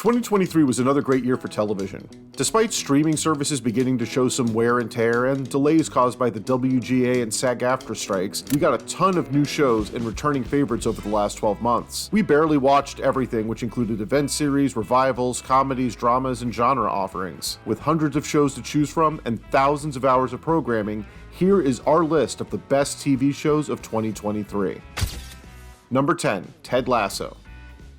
2023 was another great year for television. Despite streaming services beginning to show some wear and tear and delays caused by the WGA and SAG-AFTRA strikes, we got a ton of new shows and returning favorites over the last 12 months. We barely watched everything, which included event series, revivals, comedies, dramas, and genre offerings. With hundreds of shows to choose from and thousands of hours of programming, here is our list of the best TV shows of 2023. Number 10, Ted Lasso.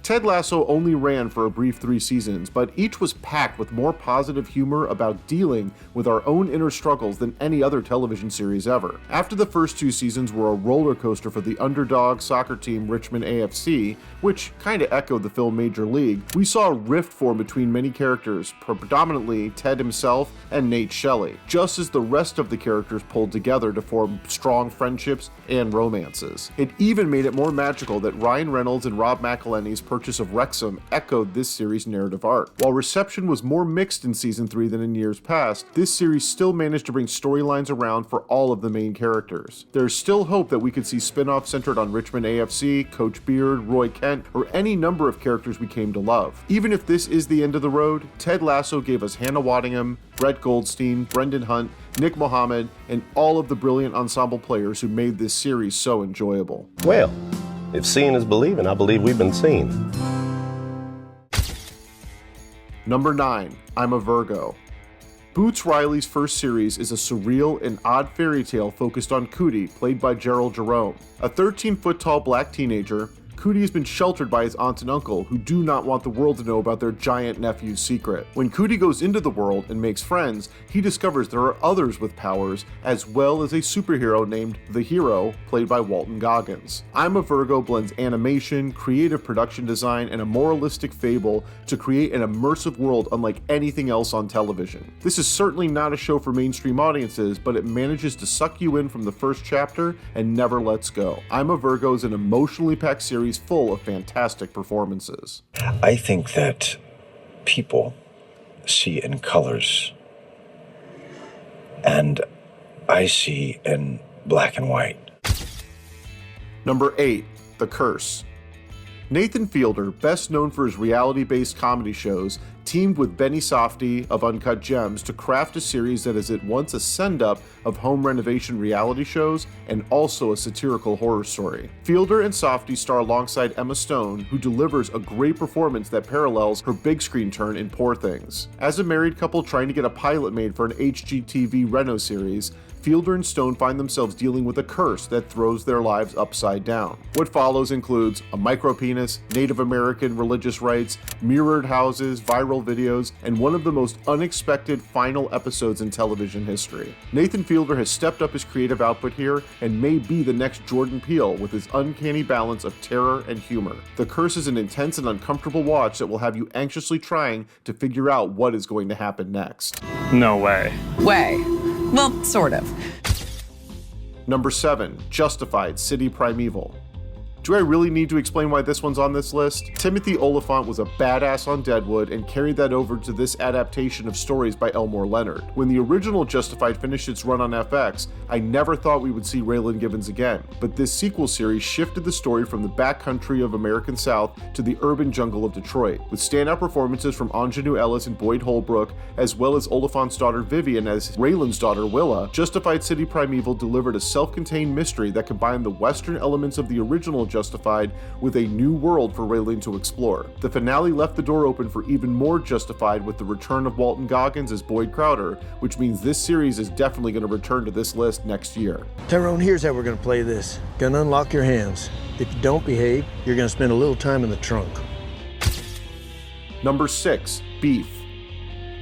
Ted Lasso only ran for a brief 3 seasons, but each was packed with more positive humor about dealing with our own inner struggles than any other television series ever. After the first 2 seasons were a roller coaster for the underdog soccer team Richmond AFC, which kinda echoed the film Major League, we saw a rift form between many characters, predominantly Ted himself and Nate Shelley, just as the rest of the characters pulled together to form strong friendships and romances. It even made it more magical that Ryan Reynolds and Rob McElhenney's purchase of Wrexham echoed this series' narrative arc. While reception was more mixed in season 3 than in years past, this series still managed to bring storylines around for all of the main characters. There's still hope that we could see spin-offs centered on Richmond AFC, Coach Beard, Roy Kent, or any number of characters we came to love. Even if this is the end of the road, Ted Lasso gave us Hannah Waddingham, Brett Goldstein, Brendan Hunt, Nick Mohammed, and all of the brilliant ensemble players who made this series so enjoyable. Well, if seeing is believing, I believe we've been seen. Number 9, I'm a Virgo. Boots Riley's first series is a surreal and odd fairy tale focused on Cootie, played by Gerald Jerome. A 13-foot-tall black teenager, Cootie has been sheltered by his aunt and uncle, who do not want the world to know about their giant nephew's secret. When Cootie goes into the world and makes friends, he discovers there are others with powers, as well as a superhero named The Hero, played by Walton Goggins. I'm a Virgo blends animation, creative production design, and a moralistic fable to create an immersive world unlike anything else on television. This is certainly not a show for mainstream audiences, but it manages to suck you in from the first chapter and never lets go. I'm a Virgo is an emotionally packed series full of fantastic performances. I think that people see in colors, and I see in black and white. Number 8, The Curse. Nathan Fielder, best known for his reality-based comedy shows, teamed with Benny Safdie of Uncut Gems to craft a series that is at once a send-up of home renovation reality shows and also a satirical horror story. Fielder and Safdie star alongside Emma Stone, who delivers a great performance that parallels her big screen turn in Poor Things. As a married couple trying to get a pilot made for an HGTV Reno series, Fielder and Stone find themselves dealing with a curse that throws their lives upside down. What follows includes a micropenis, Native American religious rites, mirrored houses, viral videos, and one of the most unexpected final episodes in television history. Nathan Fielder has stepped up his creative output here and may be the next Jordan Peele with his uncanny balance of terror and humor. The Curse is an intense and uncomfortable watch that will have you anxiously trying to figure out what is going to happen next. No way. Well, sort of. Number 7, Justified, City Primeval. Do I really need to explain why this one's on this list? Timothy Olyphant was a badass on Deadwood and carried that over to this adaptation of stories by Elmore Leonard. When the original Justified finished its run on FX, I never thought we would see Raylan Givens again, but this sequel series shifted the story from the backcountry of American South to the urban jungle of Detroit, with standout performances from Anjanou Ellis and Boyd Holbrook, as well as Olyphant's daughter Vivian as Raylan's daughter Willa. Justified City Primeval delivered a self-contained mystery that combined the Western elements of the original Justified with a new world for Raylan to explore. The finale left the door open for even more Justified with the return of Walton Goggins as Boyd Crowder, which means this series is definitely going to return to this list next year. Tyrone, here's how we're going to play this. Gonna unlock your hands. If you don't behave, you're going to spend a little time in the trunk. Number 6, Beef.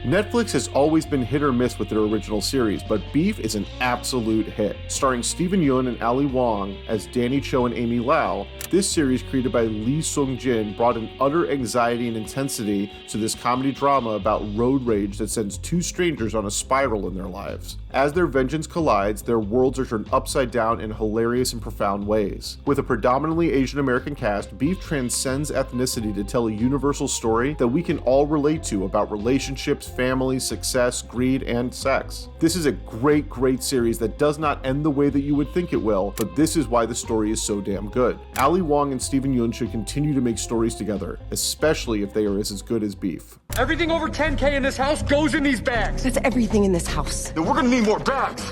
Netflix has always been hit or miss with their original series, but Beef is an absolute hit. Starring Steven Yeun and Ali Wong as Danny Cho and Amy Lau, this series, created by Lee Sung-jin, brought an utter anxiety and intensity to this comedy drama about road rage that sends 2 strangers on a spiral in their lives. As their vengeance collides, their worlds are turned upside down in hilarious and profound ways. With a predominantly Asian American cast, Beef transcends ethnicity to tell a universal story that we can all relate to about relationships, family, success, greed, and sex. This is a great series that does not end the way that you would think it will, but this is why the story is so damn good. Ali Ali Wong and Steven Yeun should continue to make stories together, especially if they are as good as beef. Everything over 10K in this house goes in these bags. That's everything in this house. Then we're gonna need more bags.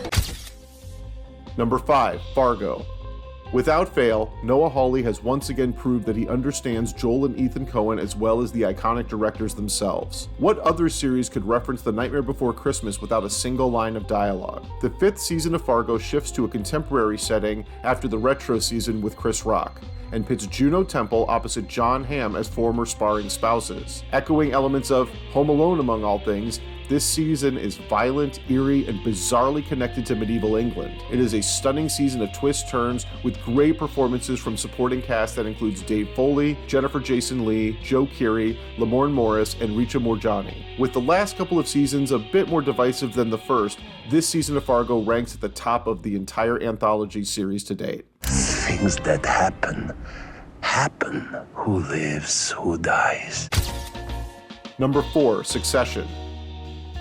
Number 5, Fargo. Without fail, Noah Hawley has once again proved that he understands Joel and Ethan Coen as well as the iconic directors themselves. What other series could reference The Nightmare Before Christmas without a single line of dialogue? The 5th season of Fargo shifts to a contemporary setting after the retro season with Chris Rock, and pits Juno Temple opposite John Hamm as former sparring spouses. Echoing elements of Home Alone among all things, this season is violent, eerie, and bizarrely connected to medieval England. It is a stunning season of twists, turns, with great performances from supporting cast that includes Dave Foley, Jennifer Jason Leigh, Joe Keery, Lamorne Morris, and Richa Morjani. With the last couple of seasons a bit more divisive than the first, this season of Fargo ranks at the top of the entire anthology series to date. Things that happen. Who lives, who dies. Number 4, Succession.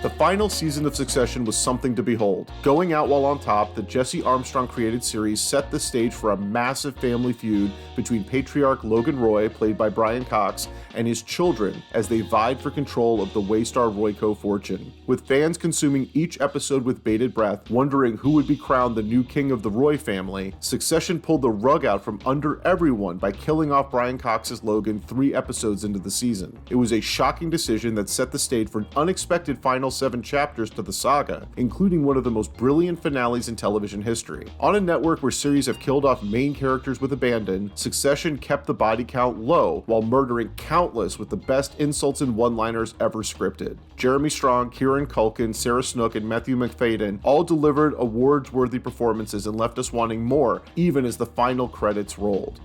The final season of Succession was something to behold. Going out while on top, the Jesse Armstrong created series set the stage for a massive family feud between patriarch Logan Roy, played by Brian Cox, and his children as they vied for control of the Waystar Royco fortune. With fans consuming each episode with bated breath, wondering who would be crowned the new king of the Roy family, Succession pulled the rug out from under everyone by killing off Brian Cox's Logan 3 episodes into the season. It was a shocking decision that set the stage for an unexpected final 7 chapters to the saga, including one of the most brilliant finales in television history. On a network where series have killed off main characters with abandon, Succession kept the body count low while murdering countless with the best insults and one-liners ever scripted. Jeremy Strong, Kieran Culkin, Sarah Snook, and Matthew McFadyen all delivered awards-worthy performances and left us wanting more, even as the final credits rolled.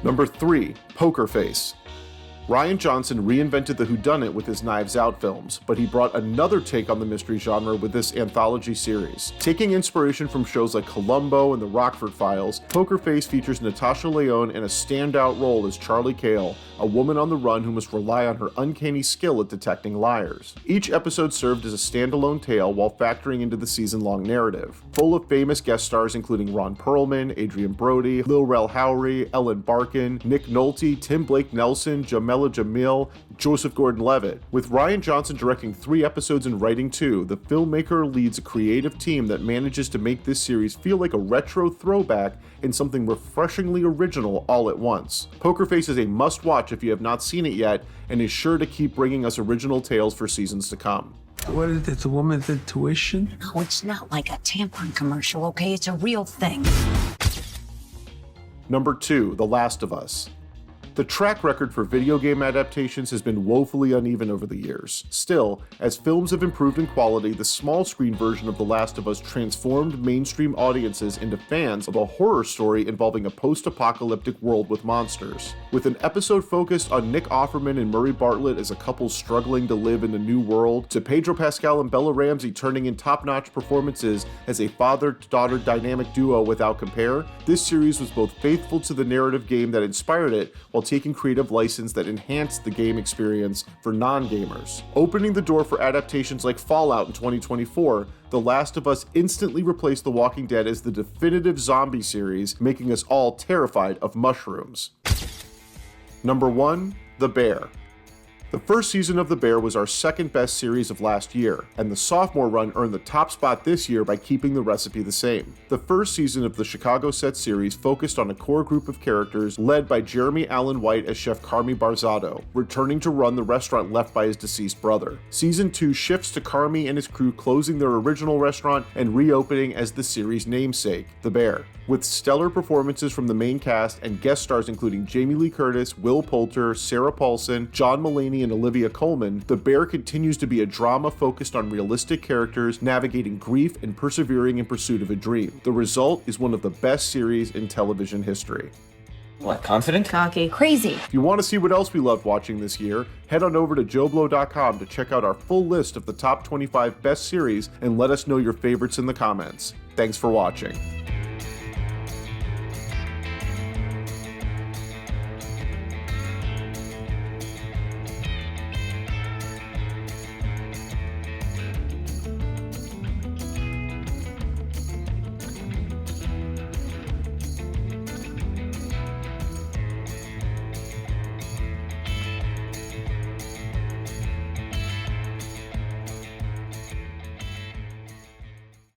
Number 3, Poker Face. Rian Johnson reinvented the whodunit with his Knives Out films, but he brought another take on the mystery genre with this anthology series. Taking inspiration from shows like Columbo and The Rockford Files, Poker Face features Natasha Lyonne in a standout role as Charlie Cale, a woman on the run who must rely on her uncanny skill at detecting liars. Each episode served as a standalone tale while factoring into the season-long narrative, full of famous guest stars including Ron Perlman, Adrian Brody, Lil Rel Howery, Ellen Barkin, Nick Nolte, Tim Blake Nelson, Jamila Jamil, Joseph Gordon-Levitt. With Rian Johnson directing 3 episodes and writing 2, the filmmaker leads a creative team that manages to make this series feel like a retro throwback and something refreshingly original all at once. Poker Face is a must-watch if you have not seen it yet, and is sure to keep bringing us original tales for seasons to come. What is it, a woman's intuition? No, it's not like a tampon commercial, okay? It's a real thing. Number 2, The Last of Us. The track record for video game adaptations has been woefully uneven over the years. Still, as films have improved in quality, the small screen version of The Last of Us transformed mainstream audiences into fans of a horror story involving a post-apocalyptic world with monsters. With an episode focused on Nick Offerman and Murray Bartlett as a couple struggling to live in a new world, to Pedro Pascal and Bella Ramsey turning in top-notch performances as a father-daughter dynamic duo without compare, this series was both faithful to the narrative game that inspired it, while taking creative license that enhanced the game experience for non-gamers. Opening the door for adaptations like Fallout in 2024, The Last of Us instantly replaced The Walking Dead as the definitive zombie series, making us all terrified of mushrooms. Number 1, The Bear. The first season of The Bear was our second best series of last year, and the sophomore run earned the top spot this year by keeping the recipe the same. The first season of the Chicago set series focused on a core group of characters led by Jeremy Allen White as Chef Carmi Barzado, returning to run the restaurant left by his deceased brother. Season 2 shifts to Carmi and his crew closing their original restaurant and reopening as the series' namesake, The Bear. With stellar performances from the main cast and guest stars including Jamie Lee Curtis, Will Poulter, Sarah Paulson, John Mulaney, and Olivia Colman, The Bear continues to be a drama focused on realistic characters navigating grief and persevering in pursuit of a dream. The result is one of the best series in television history. What, confident? Cocky. Crazy. If you want to see what else we loved watching this year, head on over to JoBlo.com to check out our full list of the top 25 best series and let us know your favorites in the comments. Thanks for watching.